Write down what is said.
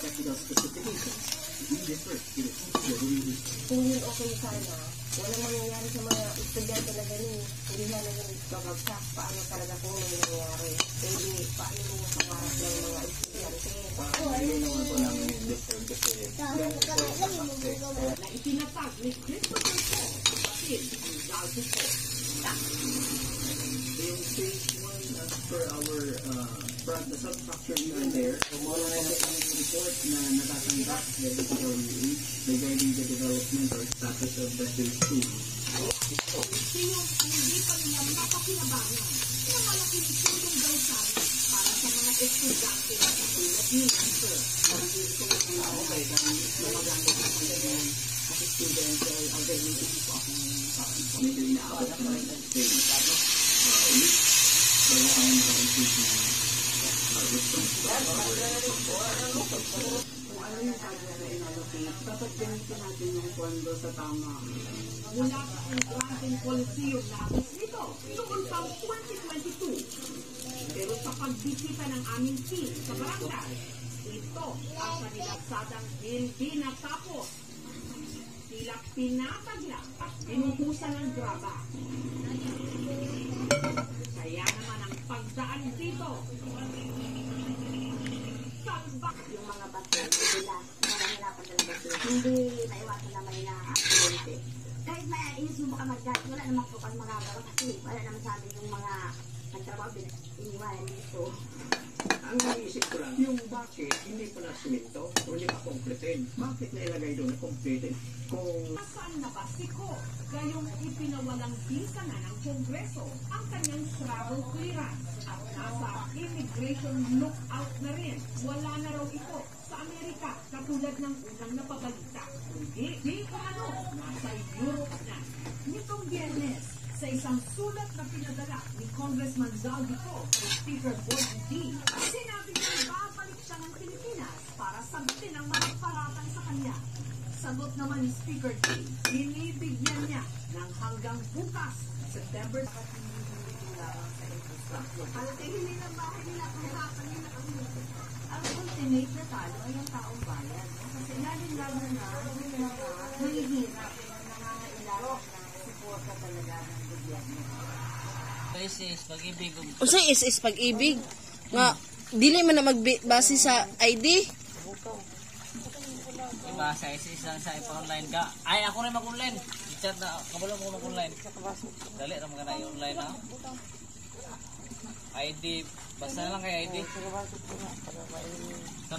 technical specifications. Read it first. Get it. Kung yun okay sana, walang mangyayari sa mga estudyante na ganun. Hindi na yung babagsak. Paano talaga kung may nangyayari? Pwede, paano yung pangarap ng mga estudyante? Hindi naman po namin yung different kasi na itinatag ni Christopher po, kapatid, ang Zaldi po. yung stage 1 as per our the substructure even there, wala na kami report na natatanggap the DPWH regarding the development or status of the phase 2. Sino hindi pa nila mapakinabangan na malaking tulong daw sana para sa mga estudyante na katulad ni Sir. Okay, kung lumaganda sa kanila as a student, already po akong medyo inaabot ako ng stage. Bago kami nakareceive Kung ano yung kanya na inallocate, dapat gamitin natin yung pondo sa tama. Mula sa Entranteng Coliseum labis nito noong taong 2022. Pero sa pagbisita ng aming team sa barangay, ito ang kanilagsadang hindi natapos. Tila pinatag na at binuhusan ng graba. Kaya naman ang pagdaan dito. Yung mga bato, bilas, nahihirapan talaga sila. Hindi maiwasan na may na-aksidente. Kahit maiinis mo baka mag-guide, wala naman po kang magagawa kasi wala naman sa atin yung mga nagtrabaho, iniwanan dito. Ang naisip ko lang, yung bakit hindi pa na-simento o hindi pa completed? Bakit nailagay doon na completed? Kung Nasaan na ba si Ko? Gayong ipinawalang bisa na ng Kongreso ang kanyang travel clearance at nasa immigration lookout na rin. Wala na raw ito sa Amerika katulad ng unang napabalita. Kundi di umano, nasa Europe na. Nitong Biyernes, sa isang sulat na pinadala ni Congressman Zaldi Ko kay Speaker Boyd D, sinabi niyang babalik siya ng Pilipinas para sagutin ang mga paratang sa kanya. Sagot naman ni Speaker D, binibigyan niya ng hanggang bukas, September. Palatingin ng bahay nila, kahirapan nila kami. Ang ultimate na talo ay ang taong bayan. Kasi lalong-lalo na yung mga mahihirap na nangangailangan ng suporta talaga ng gobyerno. Is pag-ibig. Usa is pag-ibig nga dili man na magbase sa ID. Diba sa ISIS lang sa ipa-online ka. Ay ako rin mag-online. I-chat na kabalo mo mag-online. Dali ra mga na online ha. ID basta na lang kay ID.